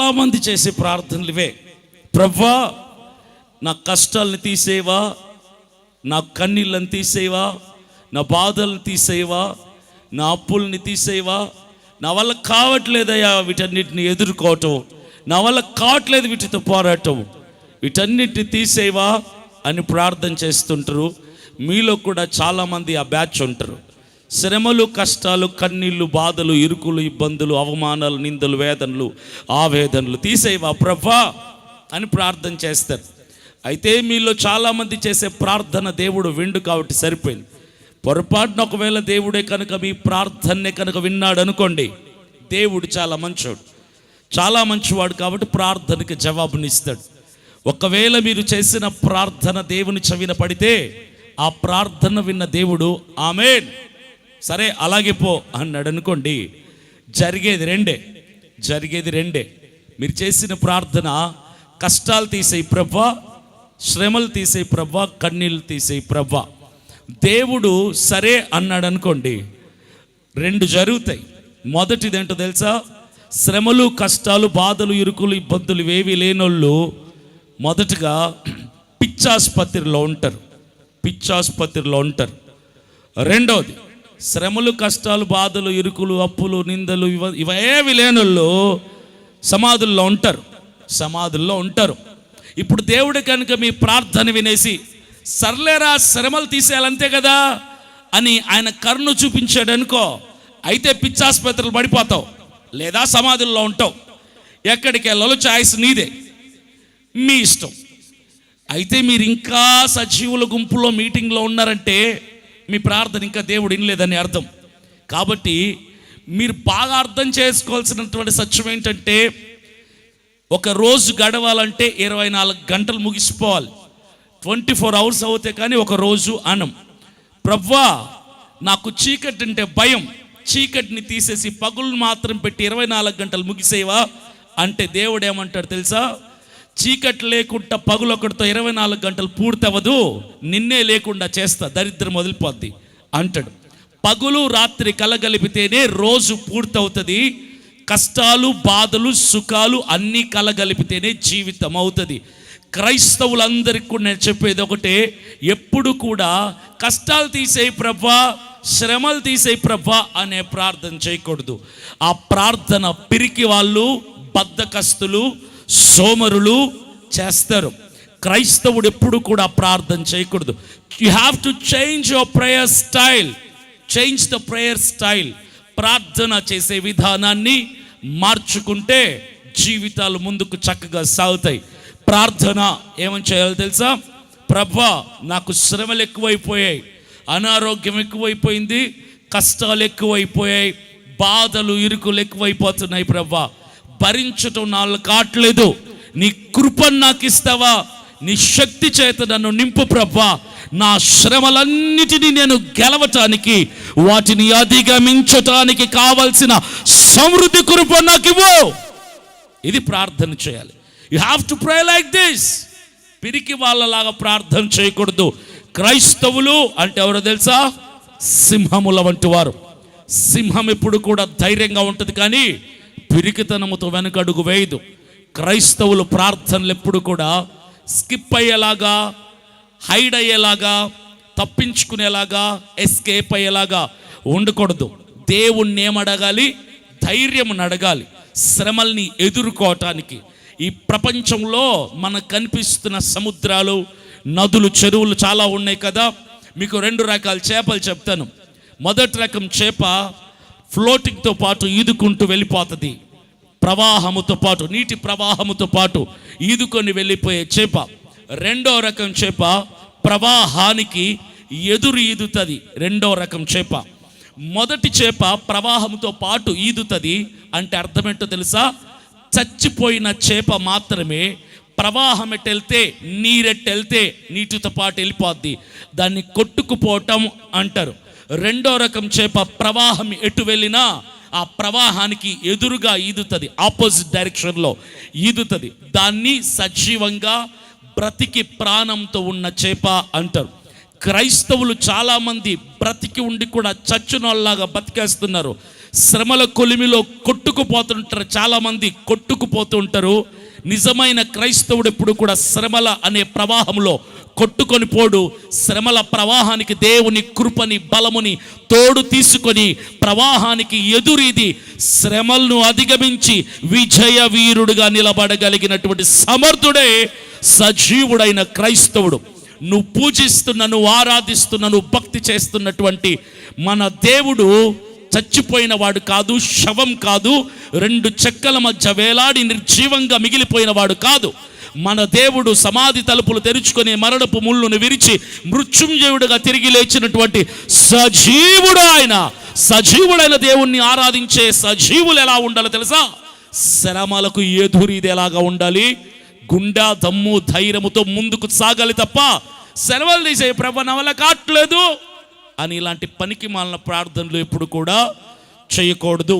చాలామంది చేసే ప్రార్థనలు ఇవే. ప్రభువా నా కష్టాలను తీసేవా, నా కన్నీళ్ళని తీసేవా, నా బాధలను తీసేవా, నా అప్పుల్ని తీసేవా, నా వల్ల కావట్లేదయ్యా వీటన్నిటిని ఎదుర్కోవటం, నా వల్ల కావట్లేదు వీటితో పోరాటం, వీటన్నిటిని తీసేవా అని ప్రార్థన చేస్తుంటారు. మీలో కూడా చాలామంది ఆ బ్యాచ్ ఉంటారు. శ్రమలు, కష్టాలు, కన్నీళ్ళు, బాధలు, ఇరుకులు, ఇబ్బందులు, అవమానాలు, నిందలు, వేదనలు, ఆవేదనలు తీసేవా ప్రభువా అని ప్రార్థన చేస్తారు. అయితే మీలో చాలామంది చేసే ప్రార్థన దేవుడు విండు కాబట్టి సరిపోయింది. పొరపాటున ఒకవేళ దేవుడే కనుక మీ ప్రార్థననే కనుక విన్నాడు అనుకోండి, దేవుడు చాలా మంచోడు, చాలా మంచివాడు కాబట్టి ప్రార్థనకి జవాబునిస్తాడు. ఒకవేళ మీరు చేసిన ప్రార్థన దేవుని చెవిన పడితే ఆ ప్రార్థన విన్న దేవుడు ఆమేన్ సరే అలాగే పో అన్నాడు అనుకోండి, జరిగేది రెండే. మీరు చేసిన ప్రార్థన కష్టాలు తీసేయి ప్రభా, శ్రమలు తీసేయి ప్రభా, కన్నీళ్ళు తీసేయి ప్రభా. దేవుడు సరే అన్నాడు అనుకోండి, రెండు జరుగుతాయి. మొదటిది ఏంటో తెలుసా? శ్రమలు, కష్టాలు, బాధలు, ఇరుకులు, ఇబ్బందులు ఇవేవి లేనోళ్ళు మొదటగా పిచ్చాసుపత్రిలో ఉంటారు. రెండవది, శ్రమలు, కష్టాలు, బాధలు, ఇరుకులు, అప్పులు, నిందలు ఇవేవి లేనోళ్ళు సమాధుల్లో ఉంటారు. ఇప్పుడు దేవుడు కనుక మీ ప్రార్థన వినేసి సర్లేరా శ్రమలు తీసేయాలంతే కదా అని ఆయన కరుణ చూపించాడు అనుకో, అయితే పిచ్చాసుపత్రులు పడిపోతావు లేదా సమాధుల్లో ఉంటావు. ఎక్కడికి వెళ్ళాలో చాయిస్ నీదే, మీ ఇష్టం. అయితే మీరు ఇంకా సజీవుల గుంపులో మీటింగ్లో ఉన్నారంటే మీ ప్రార్థన ఇంకా దేవుడు వినలేదని అర్థం. కాబట్టి మీరు బాగా అర్థం చేసుకోవాల్సినటువంటి సత్యం ఏంటంటే, ఒక రోజు గడవాలంటే 24 గంటలు ముగిసిపోవాలి. 24 hours అవుతే కానీ ఒక రోజు అనం. ప్రభువా నాకు చీకటి అంటే భయం, చీకటిని తీసేసి పగులు మాత్రం పెట్టి 24 గంటలు ముగిసేవా అంటే దేవుడు ఏమంటాడు తెలుసా? చీకటి లేకుండా పగులు ఒకటితో 24 గంటలు పూర్తవదు, నిన్నే లేకుండా చేస్తా, దరిద్రం వదిలిపోద్ది అంటాడు. పగులు రాత్రి కలగలిపితేనే రోజు పూర్తవుతుంది. కష్టాలు, బాధలు, సుఖాలు అన్నీ కలగలిపితేనే జీవితం అవుతుంది. క్రైస్తవులందరికీ కూడా నేను చెప్పేది ఒకటే, ఎప్పుడు కూడా కష్టాలు తీసేయి ప్రభా, శ్రమలు తీసేయి ప్రభా అనే ప్రార్థన చేయకూడదు. ఆ ప్రార్థన పిరికి వాళ్ళు, బద్ధకస్తులు, సోమరులు చేస్తారు. క్రైస్తవుడు ఎప్పుడు కూడా ప్రార్థన చేయకూడదు. You have to change your prayer style. Change the prayer style. ప్రార్థన చేసే విధానాన్ని మార్చుకుంటే జీవితాలు ముందుకు చక్కగా సాగుతాయి. ప్రార్థన ఏమని చేయాలో తెలుసా? ప్రభువా నాకు శ్రమలు ఎక్కువైపోయాయి, అనారోగ్యం ఎక్కువైపోయింది, కష్టాలు ఎక్కువైపోయాయి, బాధలు, ఇరుకులు ఎక్కువైపోతున్నాయి ప్రభువా, భరించటం నాలో కావట్లేదు, నీ కృపను నాకు ఇస్తావా, నీ శక్తి చేత నన్ను నింపు ప్రభువా, నా శ్రమలన్నిటినీ నేను గెలవటానికి, వాటిని అధిగమించటానికి కావలసిన సమృద్ధి కృప నాకు ఇవ్వు. ఇది ప్రార్థన చేయాలి. You have to pray like this. పిరికి వాళ్ళలాగా ప్రార్థన చేయకూడదు. క్రైస్తవులు అంటే ఎవరో తెలుసా? సింహముల వంటి వారు. సింహం ఎప్పుడు కూడా ధైర్యంగా ఉంటుంది కానీ పిరికితనముతో వెనకడుగు వేయదు. క్రైస్తవులు ప్రార్థనలు ఎప్పుడు కూడా స్కిప్ అయ్యేలాగా, హైడ్ అయ్యేలాగా, తప్పించుకునేలాగా, ఎస్కేప్ అయ్యేలాగా ఉండకూడదు. దేవుణ్ణి ఏమడగాలి? ధైర్యం అడగాలి శ్రమల్ని ఎదుర్కోవటానికి. ఈ ప్రపంచంలో మనకు కనిపిస్తున్న సముద్రాలు, నదులు, చెరువులు చాలా ఉన్నాయి కదా. మీకు 2 రకాల చేపలు చెప్తాను. మొదటి రకం చేప ఫ్లోటింగ్తో పాటు ఈదుకుంటూ వెళ్ళిపోతుంది. ప్రవాహముతో పాటు, నీటి ప్రవాహముతో పాటు ఈదుకొని వెళ్ళిపోయే చేప. రెండో రకం చేప ప్రవాహానికి ఎదురు ఈదుతుంది. రెండో రకం చేప. మొదటి చేప ప్రవాహంతో పాటు ఈదుతుంది అంటే అర్థమేంటో తెలుసా? చచ్చిపోయిన చేప మాత్రమే ప్రవాహం ఎట్టెళ్తే, నీరెట్టెళ్తే నీటితో పాటు వెళ్ళిపోద్ది, దాన్ని కొట్టుకుపోవటం అంటారు. రెండో రకం చేప ప్రవాహం ఎటు వెళ్ళినా ఆ ప్రవాహానికి ఎదురుగా ఈదుతుంది, ఆపోజిట్ డైరెక్షన్లో ఈదుతుంది. దాన్ని సజీవంగా బ్రతికి ప్రాణంతో ఉన్న చేప అంటారు. క్రైస్తవులు చాలామంది బ్రతికి ఉండి కూడా చచ్చునోళ్ళలాగా బతికేస్తున్నారు. శ్రమల కొలిమిలో కొట్టుకుపోతుంటారు, చాలామంది కొట్టుకుపోతూ ఉంటారు. నిజమైన క్రైస్తవుడు ఎప్పుడు కూడా శ్రమల అనే ప్రవాహంలో కొట్టుకొని పోడు. శ్రమల ప్రవాహానికి దేవుని కృపని బలముని తోడు తీసుకొని ప్రవాహానికి ఎదురీది శ్రమలను అధిగమించి విజయ వీరుడుగా నిలబడగలిగినటువంటి సమర్థుడే సజీవుడైన క్రైస్తవుడు. నువ్వు పూజిస్తున్న, నువ్వు ఆరాధిస్తున్న, నువ్వు భక్తి చేస్తున్నటువంటి మన దేవుడు చచ్చిపోయిన వాడు కాదు, శవం కాదు, రెండు చెక్కల మధ్య వేలాడి నిర్జీవంగా మిగిలిపోయిన వాడు కాదు. మన దేవుడు సమాధి తలుపులు తెరుచుకొని మరణపు ముళ్ళును విరిచి మృత్యుంజయుడుగా తిరిగి లేచినటువంటి సజీవుడు ఆయన. సజీవుడైన దేవుణ్ణి ఆరాధించే సజీవులు ఎలా ఉండాలో తెలుసా? శ్రమలకు ఎదురీది ఎలాగా ఉండాలి? గుండె దమ్ము ధైర్యముతో ముందుకు సాగాలి తప్ప సెలవులు తీసే ప్రభు నా వల్ల కావట్లేదు అని ఇలాంటి పనికి మాలిన ప్రార్థనలు ఎప్పుడు కూడా చేయకూడదు.